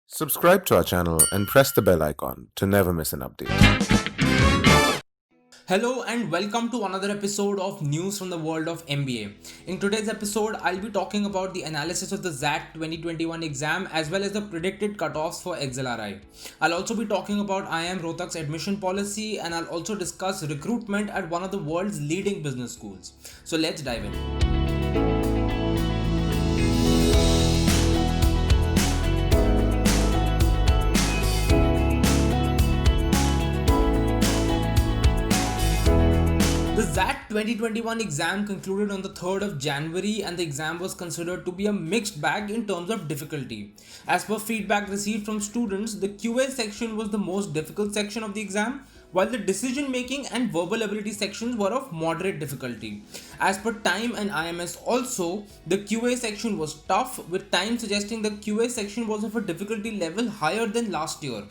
Subscribe to our channel and press the bell icon to never miss an update. Hello and welcome to another episode of News from the World of MBA. In today's episode, I'll be talking about the analysis of the XAT 2021 exam as well as the predicted cutoffs for XLRI. I'll also be talking about IIM Rohtak's admission policy, and I'll also discuss recruitment at one of the world's leading business schools. So let's dive in. The XAT 2021 exam concluded on the 3rd of January, and the exam was considered to be a mixed bag in terms of difficulty. As per feedback received from students, the QA section was the most difficult section of the exam, while the decision making and verbal ability sections were of moderate difficulty. As per Time and IMS also, the QA section was tough, with Time suggesting the QA section was of a difficulty level higher than last year.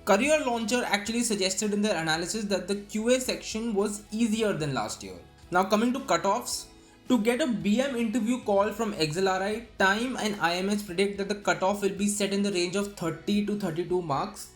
Career Launcher actually suggested in their analysis that the QA section was easier than last year. Now coming to cutoffs, to get a BM interview call from XLRI, Time and IMS predict that the cutoff will be set in the range of 30 to 32 marks.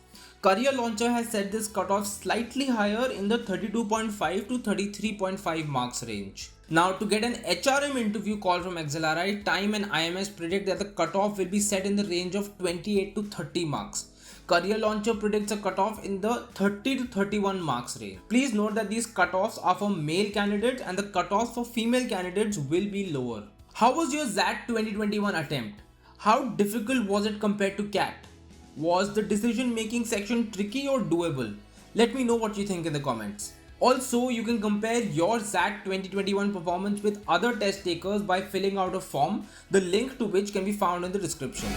Career Launcher has set this cutoff slightly higher in the 32.5 to 33.5 marks range. Now to get an HRM interview call from XLRI, Time and IMS predict that the cutoff will be set in the range of 28 to 30 marks. Career Launcher predicts a cutoff in the 30 to 31 marks range. Please note that these cutoffs are for male candidates and the cutoffs for female candidates will be lower. How was your XAT 2021 attempt? How difficult was it compared to CAT? Was the decision making section tricky or doable? Let me know what you think in the comments. Also, you can compare your XAT 2021 performance with other test takers by filling out a form, the link to which can be found in the description.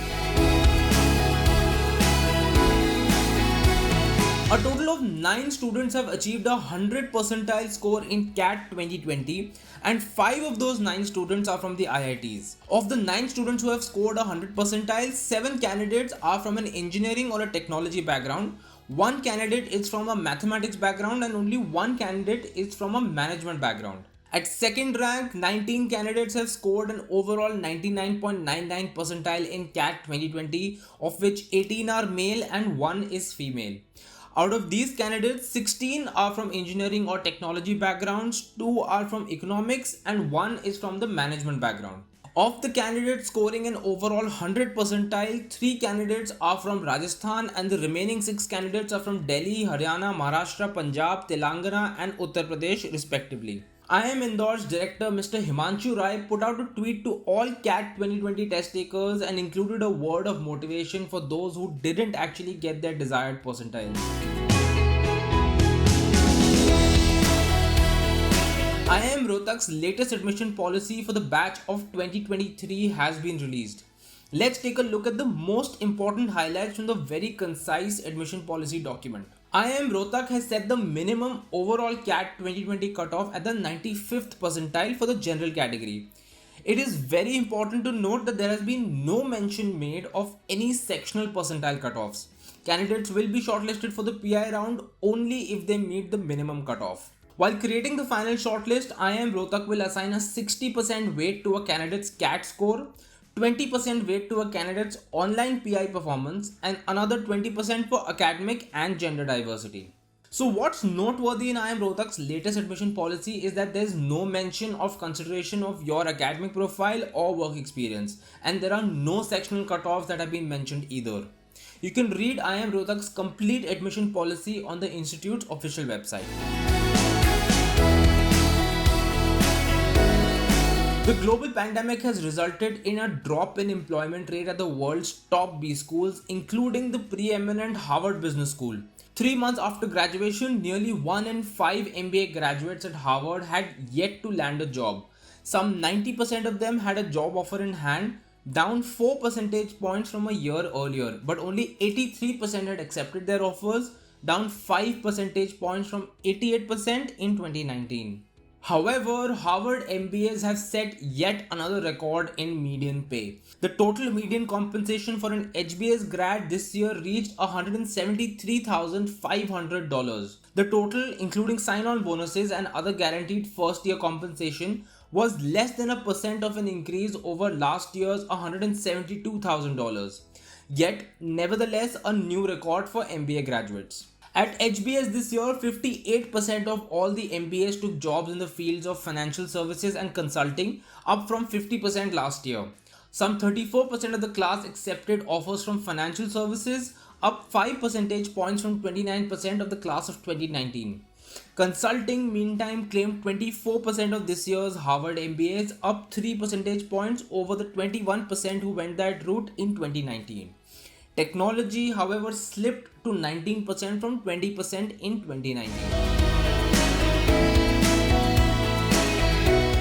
A total of 9 students have achieved a 100 percentile score in CAT 2020, and 5 of those 9 students are from the IITs. Of the 9 students who have scored a 100 percentile, 7 candidates are from an engineering or a technology background, 1 candidate is from a mathematics background, and only 1 candidate is from a management background. At second rank, 19 candidates have scored an overall 99.99 percentile in CAT 2020, of which 18 are male and 1 is female. Out of these candidates, 16 are from engineering or technology backgrounds, 2 are from economics, and 1 is from the management background. Of the candidates scoring an overall 100 percentile, 3 candidates are from Rajasthan and the remaining 6 candidates are from Delhi, Haryana, Maharashtra, Punjab, Telangana and Uttar Pradesh respectively. IIM Indore's director Mr. Himanshu Rai put out a tweet to all CAT 2020 test takers and included a word of motivation for those who didn't actually get their desired percentiles. IIM Rohtak's latest admission policy for the batch of 2023 has been released. Let's take a look at the most important highlights from the very concise admission policy document. IIM Rohtak has set the minimum overall CAT 2020 cutoff at the 95th percentile for the general category. It is very important to note that there has been no mention made of any sectional percentile cutoffs. Candidates will be shortlisted for the PI round only if they meet the minimum cutoff. While creating the final shortlist, IIM Rohtak will assign a 60% weight to a candidate's CAT score, 20% weight to a candidate's online PI performance, and another 20% for academic and gender diversity. So what's noteworthy in IIM Rohtak's latest admission policy is that there's no mention of consideration of your academic profile or work experience, and there are no sectional cutoffs that have been mentioned either. You can read IIM Rohtak's complete admission policy on the institute's official website. The global pandemic has resulted in a drop in employment rate at the world's top B schools, including the preeminent Harvard Business School. 3 months after graduation, nearly 1 in 5 MBA graduates at Harvard had yet to land a job. Some 90% of them had a job offer in hand, down 4 percentage points from a year earlier, but only 83% had accepted their offers, down 5 percentage points from 88% in 2019. However, Harvard MBAs have set yet another record in median pay. The total median compensation for an HBS grad this year reached $173,500. The total, including sign-on bonuses and other guaranteed first-year compensation, was less than a percent of an increase over last year's $172,000. yet nevertheless a new record for MBA graduates. At HBS this year, 58% of all the MBAs took jobs in the fields of financial services and consulting, up from 50% last year. Some 34% of the class accepted offers from financial services, up 5 percentage points from 29% of the class of 2019. Consulting, meantime, claimed 24% of this year's Harvard MBAs, up 3 percentage points over the 21% who went that route in 2019. Technology, however, slipped to 19% from 20% in 2019.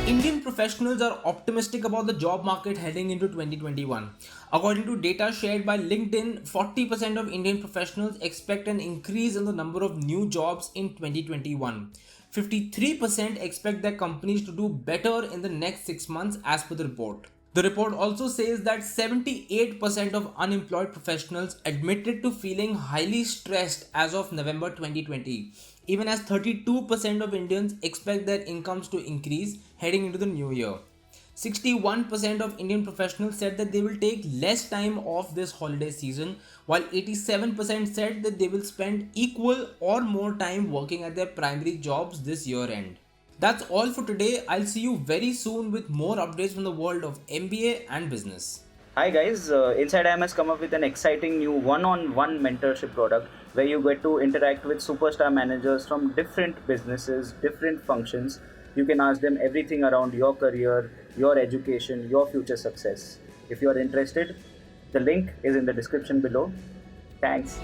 Indian professionals are optimistic about the job market heading into 2021. According to data shared by LinkedIn, 40% of Indian professionals expect an increase in the number of new jobs in 2021. 53% expect their companies to do better in the next 6 months as per the report. The report also says that 78% of unemployed professionals admitted to feeling highly stressed as of November 2020, even as 32% of Indians expect their incomes to increase heading into the new year. 61% of Indian professionals said that they will take less time off this holiday season, while 87% said that they will spend equal or more time working at their primary jobs this year end. That's all for today. I'll see you very soon with more updates from the world of MBA and business. Hi guys, Inside IM has come up with an exciting new one-on-one mentorship product where you get to interact with superstar managers from different businesses, different functions. You can ask them everything around your career, your education, your future success. If you are interested, the link is in the description below. Thanks.